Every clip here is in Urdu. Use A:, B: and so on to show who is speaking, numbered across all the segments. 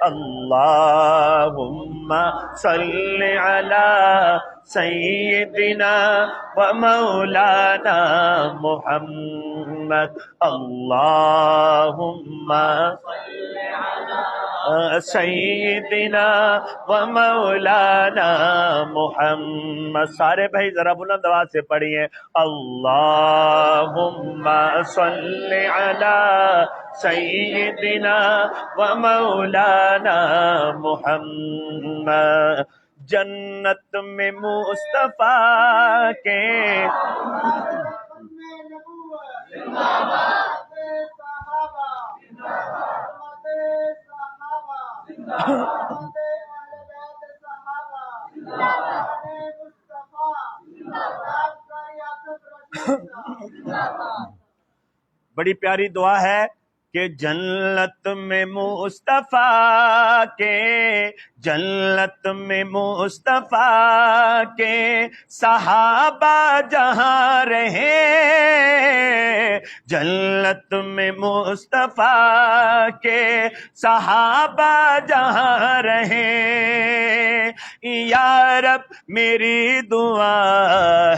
A: اللہم صلی علی سیدنا و مولانا محمد اللہم صلی علی سیدنا و مولانا محمد. سارے بھائی ذرا بلند آواز سے پڑھیے اللہم صلی علی سیدنا و مولانا محمد. جنت میں مصطفیٰ کے بڑی پیاری دعا ہے کہ جنت میں مصطفیٰ کے، جنت میں مصطفیٰ کے صحابہ جہاں رہے، جنت میں مصطفیٰ کے صحابہ جہاں رہے. یا رب میری دعا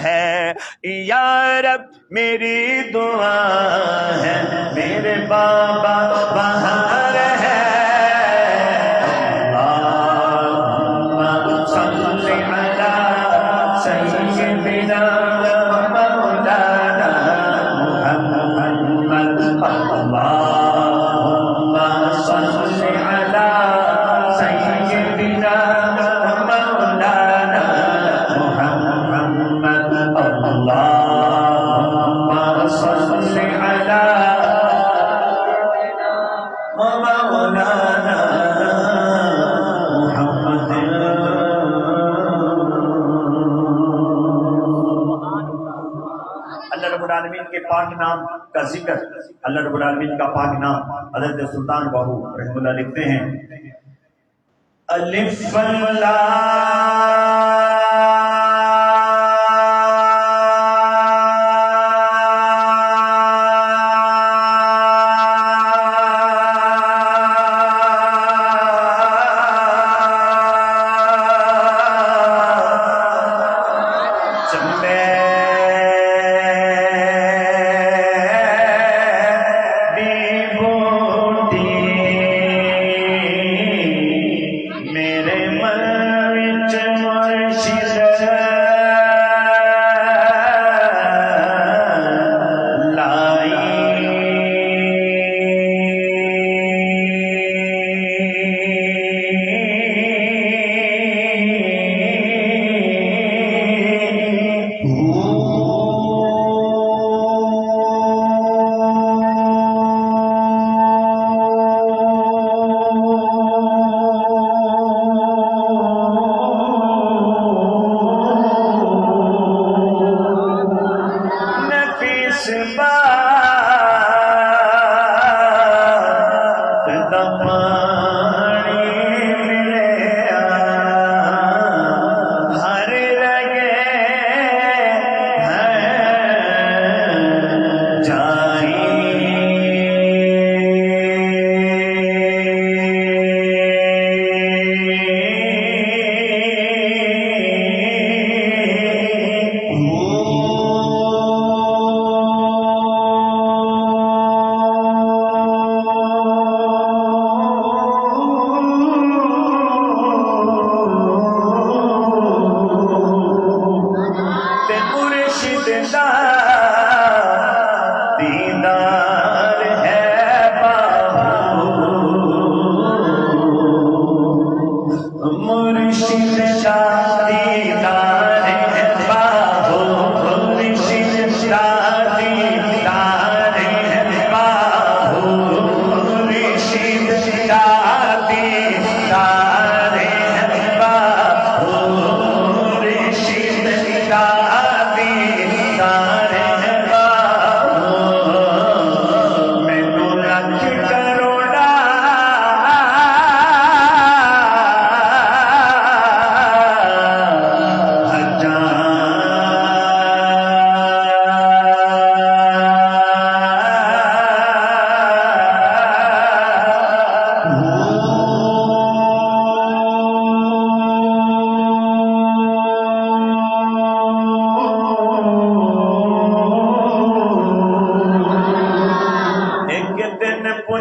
A: ہے، یا رب میری دعا ہے، میرے بابا وہاں رہے. اللہم صلی علی سیدنا و مولانا محمد. اللہم صلی علی سیدنا و مولانا محمد. اللہم صلی علی مولانا محمد. اللہ رب العالمین کے پاک نام کا ذکر، اللہ رب العالمین کا پاک نام. حضرت سلطان باہو رحمۃ اللہ لکھتے ہیں الف دی بوٹی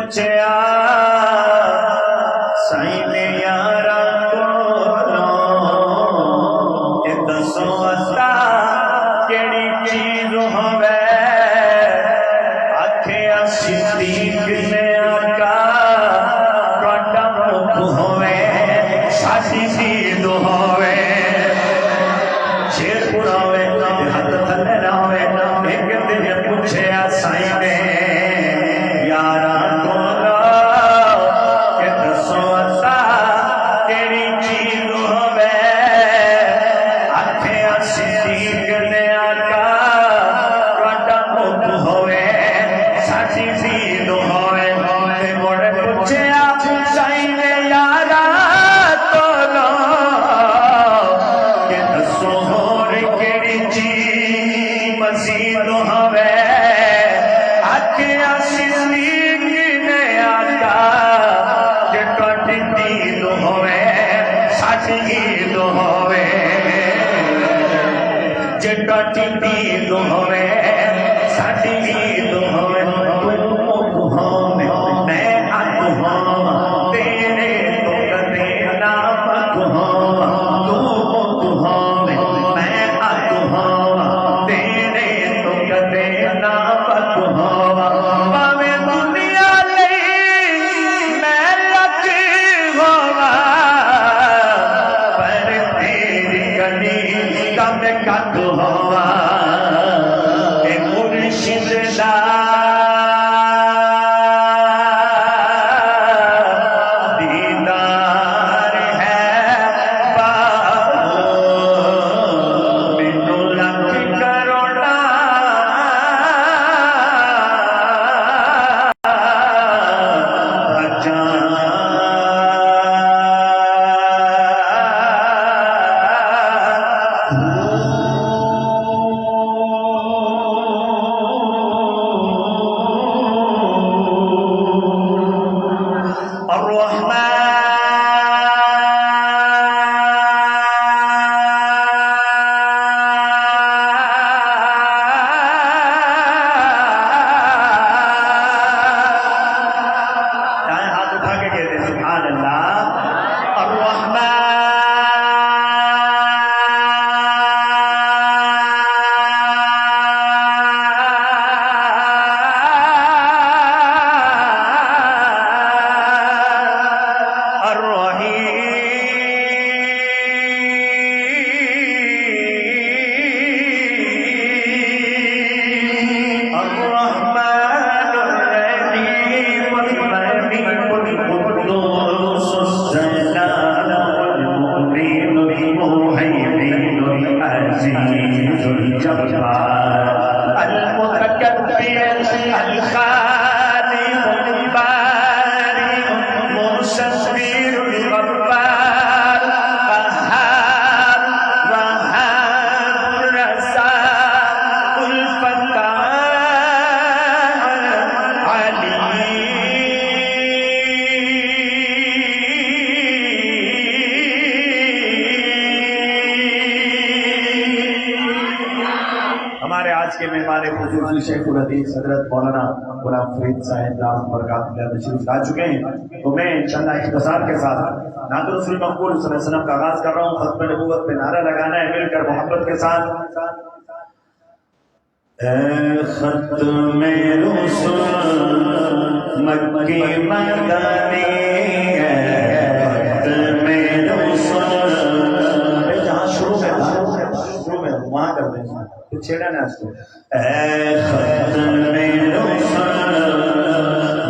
A: پوچھیا سائیں نے یارا کولوں کہ دسو عطا کیڑی چیز ہووے آکھیا صدیق نے آقا تہاڈا مکھ ہووے ساڈی دید ہووے شیر پورا ہوئے ہاتھ تھلے نہ ہوئے ایک دن پوچھیا سائیں نے یارا کولوں کہ دسو عطا کیڑی چیز ہووے آکھیا صدیق نے آقا تہاڈا مکھ ہووے ساڈی دید ہووے تے مڑ پوچھیا سائیں نے یارا کولوں کہ دسو ہور کیڑی چیز مزید ہووے آکھیا صدیق نے آقا کہ تہاڈی دید ہووے ساڈی دید ہووے جے تہاڈی دید ہووے ساڈی دید ہووے تو مکھ ہووے میں اکھ ہوواں تیرے تو کدے نہ مکھ ہوواں تو مکھ ہووے میں اکھ ہوواں تیرے تو کدے نہ مکھ ہوواں پاویں دنیا لئی میں لکھ ہوواں پر تیری گلی کم ککھ ہوواں اے مرشد دا دیدار ہے بابو مینوں لکھ کروڑا ہاتھ اٹھا کے کہتے ہیں سبحان اللہ ہمارے آج کے مہمان خصوصی شیخ الحدیث حضرت مولانا غلام فرید صاحب دامت برکاتہ اللہ تشریف لا چکے ہیں، تو میں انشاءاللہ اختصار کے ساتھ نعت رسول مقبول صلی اللہ علیہ وسلم کا آغاز کر رہا ہوں۔ ختم نبوت پہ نعرہ لگانا ہے، مل کر محبت کے ساتھ۔ اے ختم رسول مکی مدنی وہاں کر دیں پھر چھیڑا نا اس کو۔ اے ختم رسول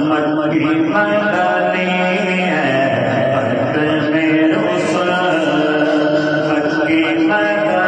A: مکی مدنی ختم رسول مکی مدنی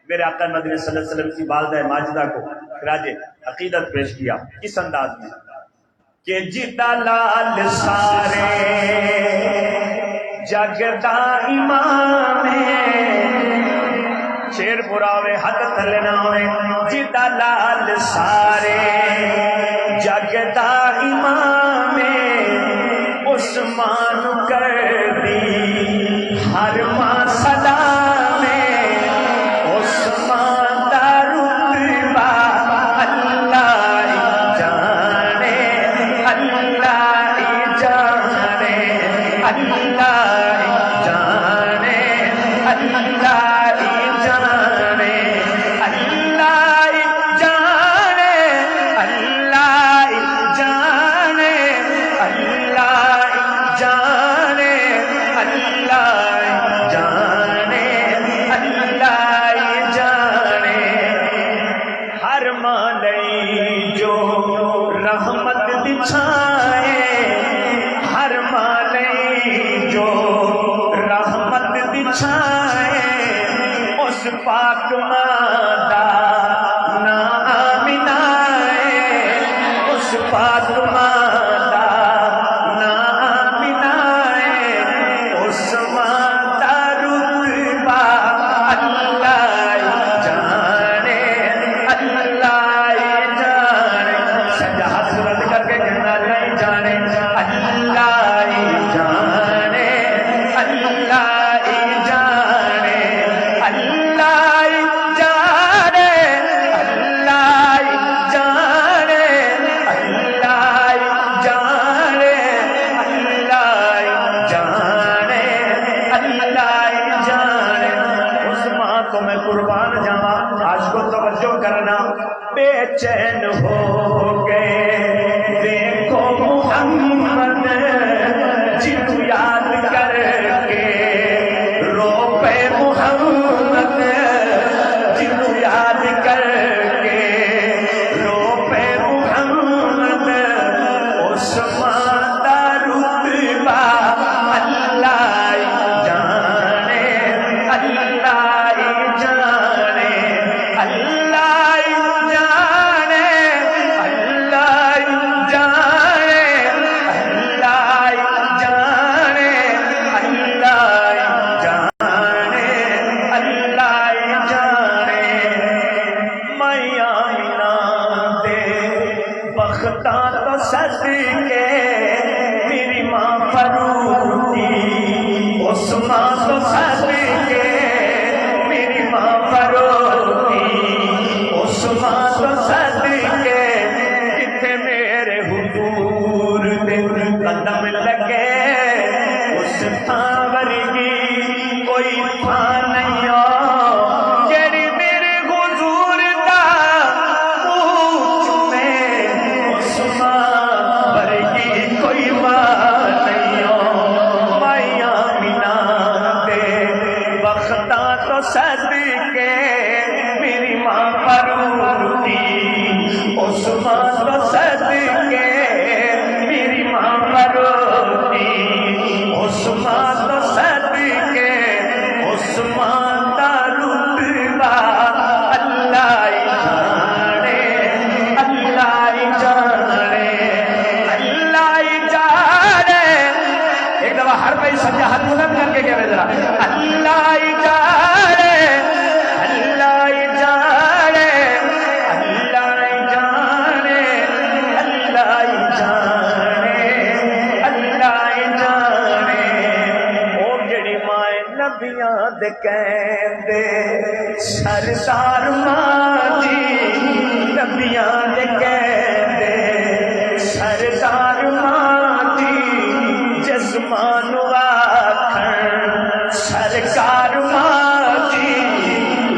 A: میرے آقا مدنی صلی اللہ علیہ وسلم کی والدہ ماجدہ کو خراج عقیدت پیش کیا کس انداز میں کہ جدا لال سارے جگدا امام شیر براوے حد تھلے نہ ہوئے جدا لال سارے جگدا امام عثمان کر دی ہر ماں سلام عثمان دا رتبہ اللہ جانے اللہ جانے اللہ جانے اللہ جانے اللہ جانے اللہ جانے اللہ جانے اللہ جانے اللہ جانے ہر مالئی جو رحمت بچھائے ہر مالئی جو رحمت بچھائے اس پاک مادہ نا آمنہ اس پاک مادہ نا آمنہ اس مادہ رتبہ اللہ جانے اللہ جانے سجاحت بلند کر کے کہنا نہیں جانے اللہ جانے اللہ جانے اللہ جانے اللہ جانے اللہ جانے اللہ جانے اللہ جانے اس ماں کو میں قربان جاواں آج کو توجہ کرنا بے چین ہو گئے دیکھو محمد جنو یاد کر کے رو پے محمد جنو یاد کر کے رو پے محمد عثمان دا رتبہ اللہ جانے اللہ جانے اللہ جانے اللہ جانے اللہ جانے اللہ جانے اللہ جانے میں آمینہ دے بختاں تو صدقے میری ماں فروخی عثمان تو صدقے میری ماں فروخی عثمان تو صدقے جتھے میرے حضور دے قدم لگے اس تھاں ورگی کوئی تھاں نہیں ہو جیڑی میرے حضور دا پوچھ میں عثمان ورگی کوئی ماں نہیں ہو میں آمینہ دے بختاں تو صدقے میری ماں فروخی عثمان تو صدقے میری ماں فروخی عثمان تو صدقے عثمان دا رتبہ اللہ جانے اللہ جانے اللہ جانے ایک دفعہ ہر بھائی سجا ہاتھ بلند کر کے کہہ ذرا اللہ جانے اللہ جانے اللہ جانے اللہ جانے اللہ جانے او جڑی مائے نبیاں دے کہندے سردار ماں جی نبیاں دے کہندے سردار ماں جی جسمان آکھن سرکار ماں جی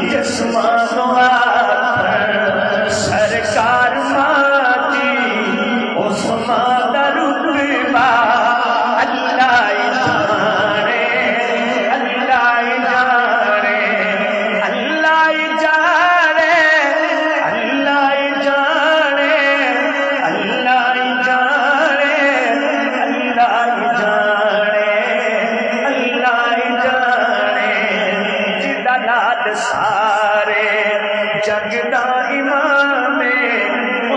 A: جسمان آکھن سرکار ماں جی عثمان دا رتبہ اللہ جانے اللہ جانے اللہ جانے اللہ جانے اللہ جانے اللہ جانے اللہ جانے جدا لال سارے جگدا امام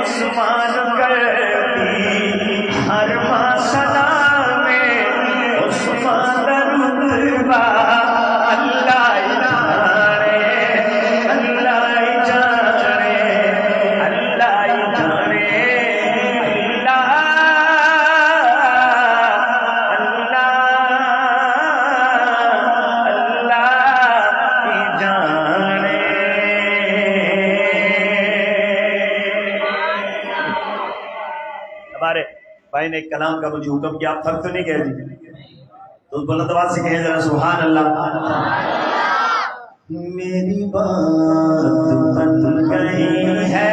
A: عثمان کرتی ہر ماں سلام عثمان درودبا اللہ جانے اللہ جانے اللہ جانے اللہ ہمارے بھائی نے ایک کلام کا مجھے حکم کیا، آپ تھک تو نہیں کہہ دی تو بلند آواز سے کہیں ذرا سبحان اللہ۔ میری بات بن گئی ہے،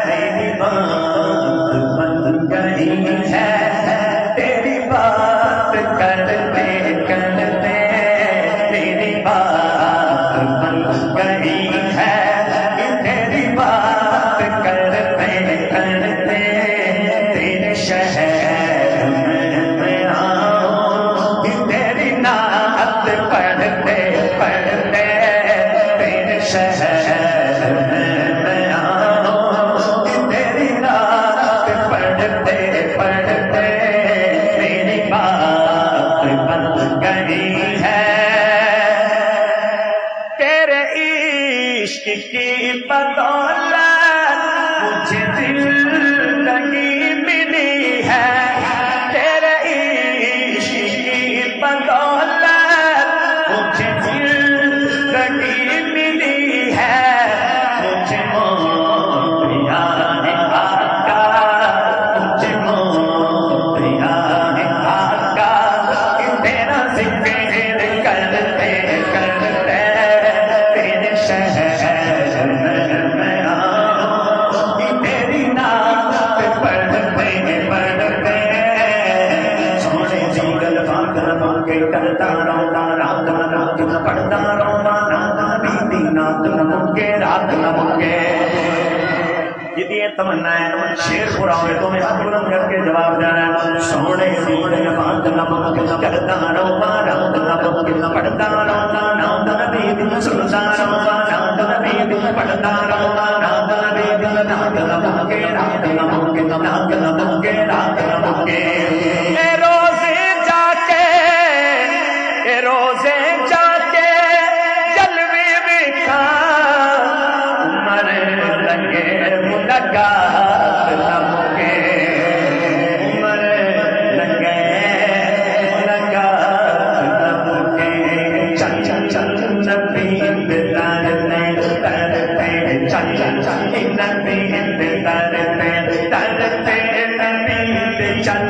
A: میری بات بن گئی ہے، تیری بات کرتے کرتے میری بات بن گئی ہے، تیری بات کرتے کرتے تیرے شہر میں آؤں، تیری نعت پڑھتے پڑھتے تیرے شہر میں آؤں، تیری نعت پڑھتے پڑھتے میری بات بن گئی ہے، تیرے عشق کی بدولت مجھے زندگی ملی ہے، تیرے عشق کی بدولت مجھے زندگی ملی ہے، مجھے موت یاد آقا، مجھے موت یاد آقا، تیرا ذکر کرتے کرتے تیرے شہر میں آؤں، تیری نعت پڑھتے پڑھتے سونے جنگل باغ باغ کرتا رہتا رات رات پڑھتا رہتا نات بیتی نات نمکے رات نمکے۔ یہ تمنا ہے، شیر پورا ہوئے تو میں ہاتھ بلند کر کے جواب دینا ہے۔ سونے جنگل باغ باغ کرتا رہتا رات رات پڑھتا رہتا نات بیتی سنتا رہتا نات بیتی پڑھتا رہتا نات بیتی نات نمکے رات نمکے نات نمکے رات نمکے۔ اے روزے جا کے، اے روزے جا کے جلوے دکھا، عمر لگے ملاقات نمکے، عمر لگے ملاقات نمکے، چل چل چل نبی ترتے ترتے چل چل چل نبی ترتے ترتے نبی چل،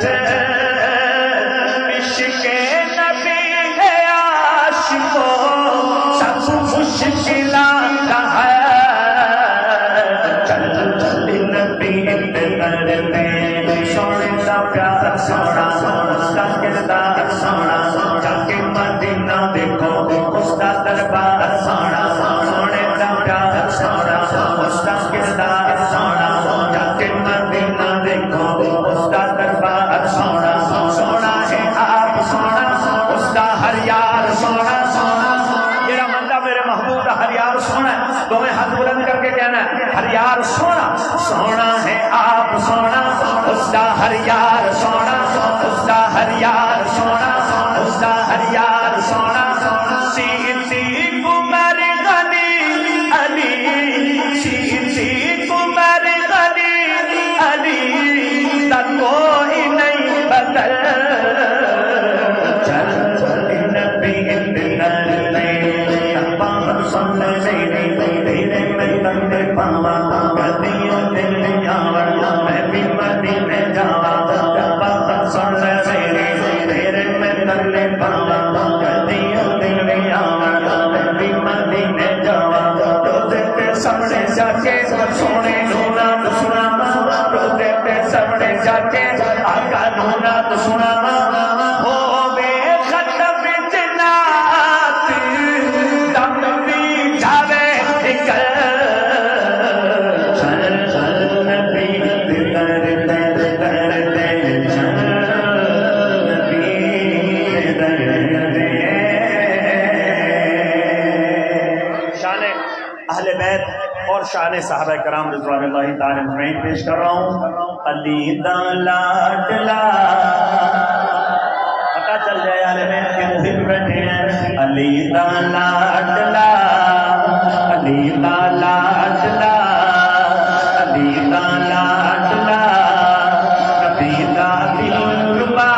A: عشق نبی ہے عاشقوں سب مشکلات ہے، چل چل نبی ترتے سونے کا پیار سونا اس کا کردار سونا، جا کے مدینہ دیکھو اس کا دربار سونا، سونے کا پیار سونا اس کا کردار سونا، جا کے مدینہ دیکھو اس کا دربار سونا، سونا ہے آپ سونا اس کا ہر یار سونا، سونا میرا بندہ میرے محبوب کا ہر یار سونا ہے، تو میں ہاتھ بلند کر کے کہنا ہے ہر یار سونا، سونا ہے آپ سونا اس کا ہر یار سونا، اس کا ہر یار سونا، اس کا ہر یار سونا، صدیق عمر غنی علی، صدیق عمر غنی علی کا کوئی نہیں بدل، چل چل نبی ترتے پاک سن تیرے میں بندے پاوا، گدیوں دل آوا میں بھی مدینے جاوا، پاک سن تیرے میں بندے پاوا، گدیوں دل آوا میں بھی مدینے جاوا، روزے پہ سامنے جا کے سونے نونا سنا، روزے پہ سامنے جا کے آقا نونا سنا، اہل بیت اور شان صحابہ کرام رضوان اللہ تعالی اجمعین پیش کر رہا ہوں. علی دا لاڈلا پتہ چل جائے اہل بیت کے محب بیٹھے ہیں. علی دا لاڈلا علی دا لاڈلا علی دا لاڈلا نبی دا دلربا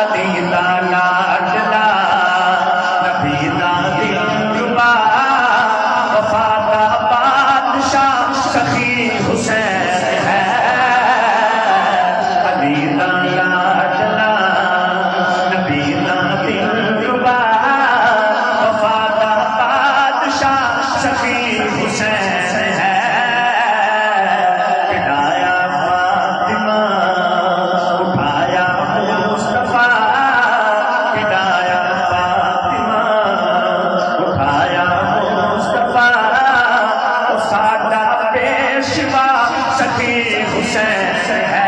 A: علی دا لاڈلا نبی دا دلربا وفا دا بادشاہ سخی حسین ہے. علی دا لاڈلا نبی دا دلربا وفا دا بادشاہ سخی حسین ہے. ہدایا فاطمہ اٹھایا مصطفیٰ ہدایا فاطمہ اٹھایا مصطفیٰ تو ساڈا پیشوا سخی حسین ہے.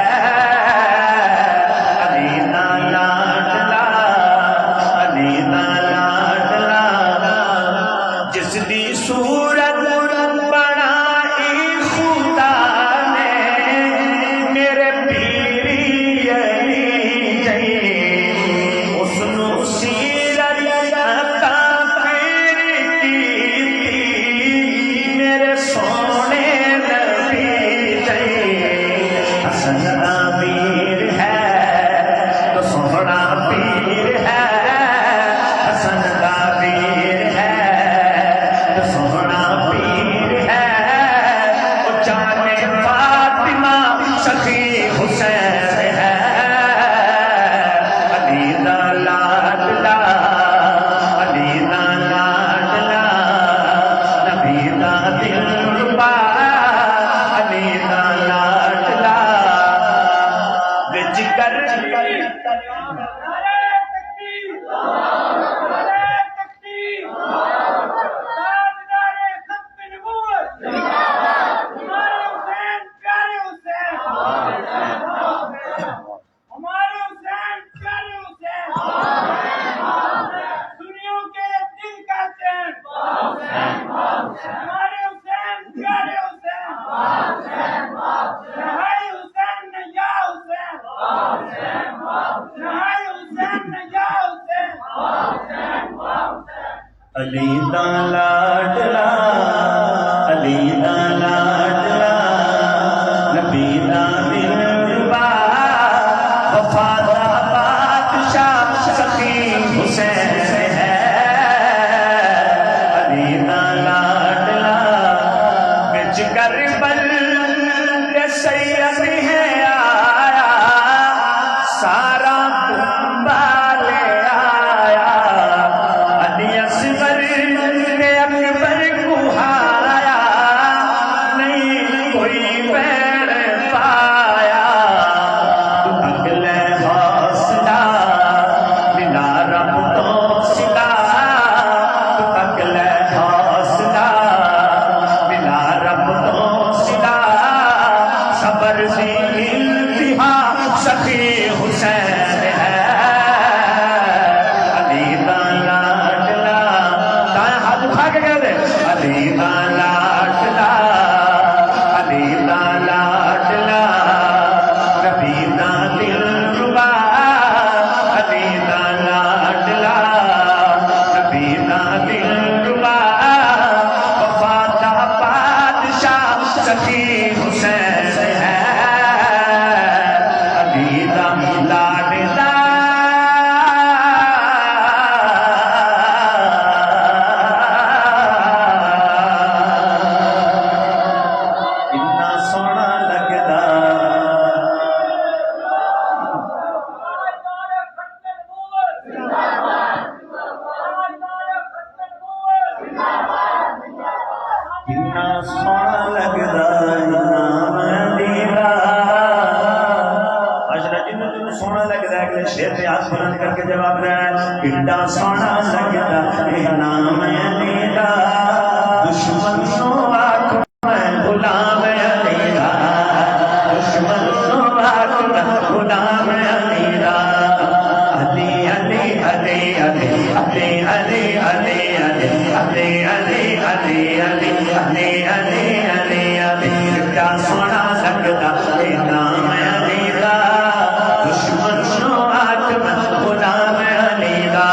A: علی دا لاڈلا علی دا لاڈلا جس دی صورت بنائی خدا نے میرے پیری علی جی اس نو سیرت عطا پیری کی میرے سونے نبی جی. حسن امیر ہے تو سونا پیر ہے. حسن امیر ہے تو سونا پیر ہے. وہ جانے فاطمہ سخی حسین ہے. علی دا لاڈلا علی دا لاڈلا نبی دا دلربا علی دا لاڈلا وچ کر علی دا لاڈلا علی دا لاڈلا نبی دا دلربا وفا دا بادشاہ سخی حسین ہے. علی دا لاڈلا وچ کربل دے سید ہے آیا سارا کنبہ لے آیا. علی اصغر نے اکبر کو ہایا نہیں کوئی بیر پایا. تو اگلے حوصلہ بنا رب تو سلا. تو اگلے حوصلہ بنا رب تو سلا. صبر دی انتہا سخی حسین ہے. علی دا لاڈلا دائیں ہاتھ اٹھا کے کہہ دے علی دا لاڈلا علی دا لاڈلا نبی دا دلربا علی دا لاڈلا نبی دا دلربا وفا دا بادشاہ سخی حسین ہے. علی دا لاڈلا کتنا سونا لگدا کتنا سونا لگدا نام علی دا. اشرا جن سونا لگدا اگلے شیر پہ ہاتھ بلند کر کے جواب دے کتنا سونا لگدا نام علی دا. دشمن نو آکھ میں غلام علی دا. دشمن نو آکھ میں غلام علی دا. علی علی علی علی علی علی علی علی علی علی علی علی علی علی علی کیا سونا لگدا اے نام علی دا دشمن نو آکمت غلام علی دا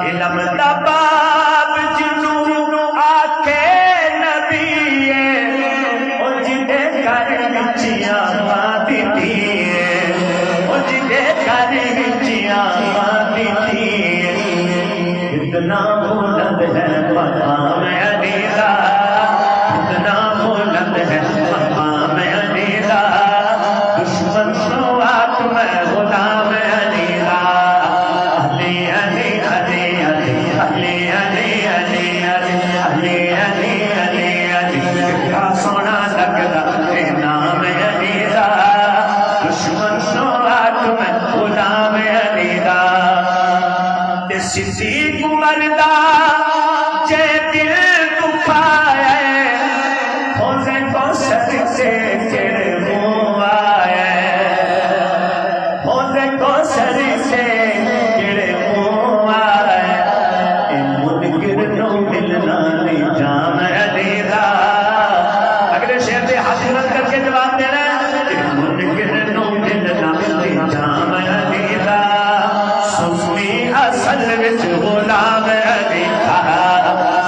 A: علم دا باب جنوں آکھے نبی او جدے کر وچیاں باتی او جدے کر وچیاں باتی اتنا بلند ہے مقام علی دا اتنا بلند ہے مقام علی دا دشمن نو آکمت غلام علی دا علی علی علی علی علی علی علی علی علی علی علی علی کیا سونا لگدا اے نام علی دا دشمن نو آکمت غلام علی دا تے صدیق عمر دا جے دل دکھایا حوضے کوثر سے تیرے منہ آیا حوضے کوثر سے تیرے منہ آیا اے منکر نو ملنا نہیں جام علی دا اگلے شعر دے ہاتھ بلند کر کے جواب دے رہے ہیں اے منکر نو ملنا نہیں جام علی دا سنی اصل وچ غلام علی دا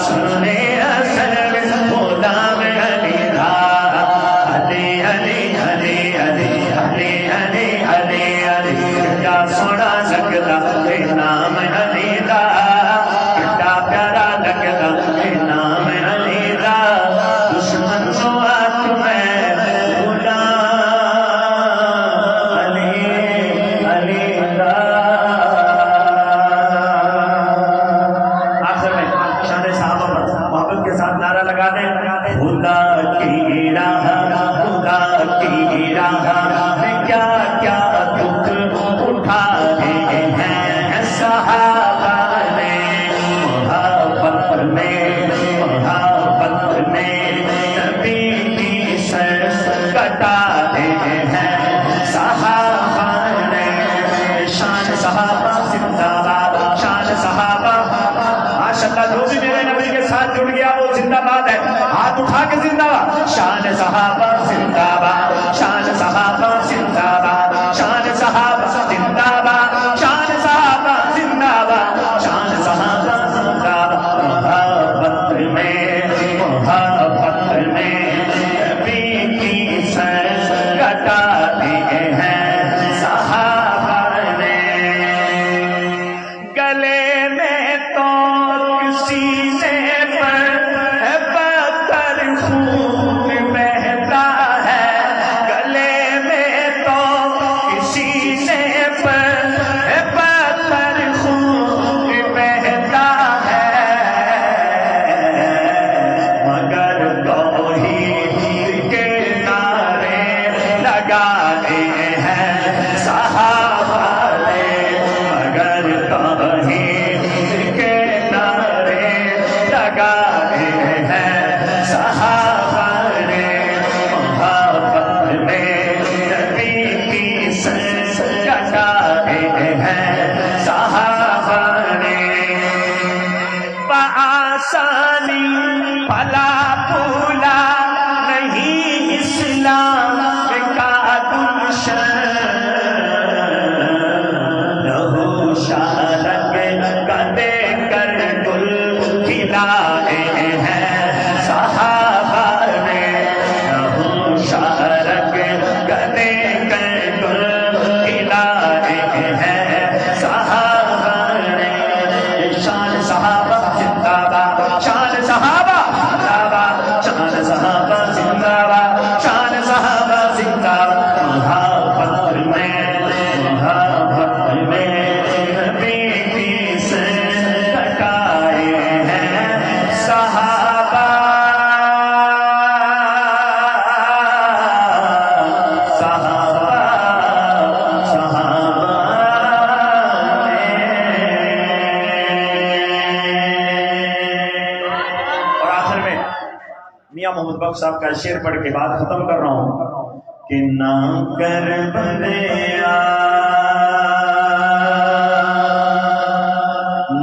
A: سنی اصل وچ غلام علی دا علی علی علی علی علی علی علی علی کیا سونا لگدا اے نام علی دا کیا پیارا لگدا اے نام علی دا دشمن نو آکمت غلام علی علی دا آخر میں شان صحابہ پر محبت کے ساتھ نعرہ لگا دیں خدا کی راہ خدا کی راہ میں کیا کیا دکھ اٹھائے ہیں صحابہ نے محبت میں نبی کی سر کٹائے ہیں صحابہ نے شان صحابہ زندہ باد شان صحابہ ماشاءاللہ جو بھی میرے نبی کے ساتھ جڑ گیا وہ زندہ باد ہے ہاتھ اٹھا کے زندہ باد شان صحابہ زندہ باد شان صحابہ زندہ باد شان صحابہ زندہ باد شان صحابہ زندہ باد شان صحابہ زندہ باد محبت میں نبی کی سر کٹاتے ہیں صحابہ نے گلے میں تو کسی نے پتھر خون بہتا ہے گلے میں تو کسی نے پتھر خون بہتا ہے مگر توحید کے نعرے لگانے ہیں صحابہ نے مگر توحید کے نعرے لگانے ہیں صحابہ نے محبت میں نبی کی سر کٹانے ہیں صحابہ نے بآسانی پھلا پھولا نہیں اسلام کا گلشن لہو شارک کدے کر گل کھلائے ہیں صحابہ نے لہو شارک کدے کر گل کھلائے ہیں صحابہ نے شان صحابہ زندہ باد شان صحابہ زندہ باد شان صحابہ زندہ باد شان صحابہ زندہ باد محبت میں نبی کی سر کٹائے ہیں صحابہ صحابہ صحابہ اور آخر میں میاں محمد بخش صاحب کا شعر پڑھ کے بعد ختم کر رہا ہوں کہ نہ کر بندیا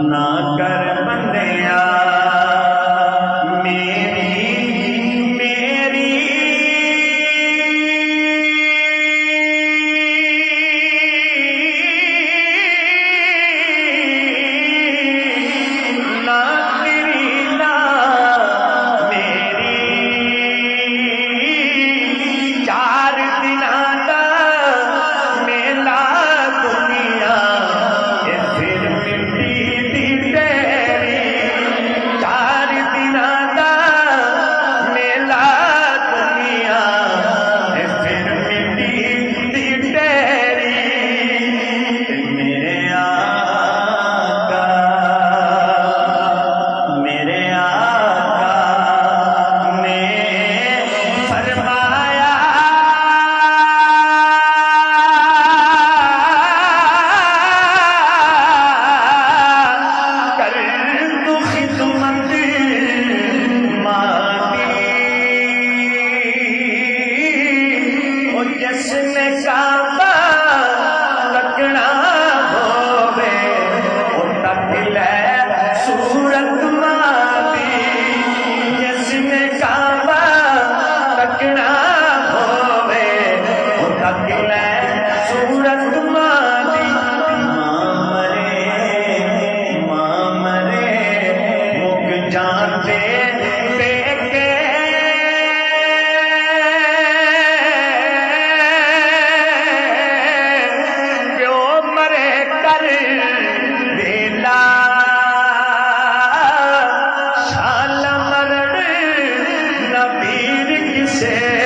A: نہ کر بندیا میری سے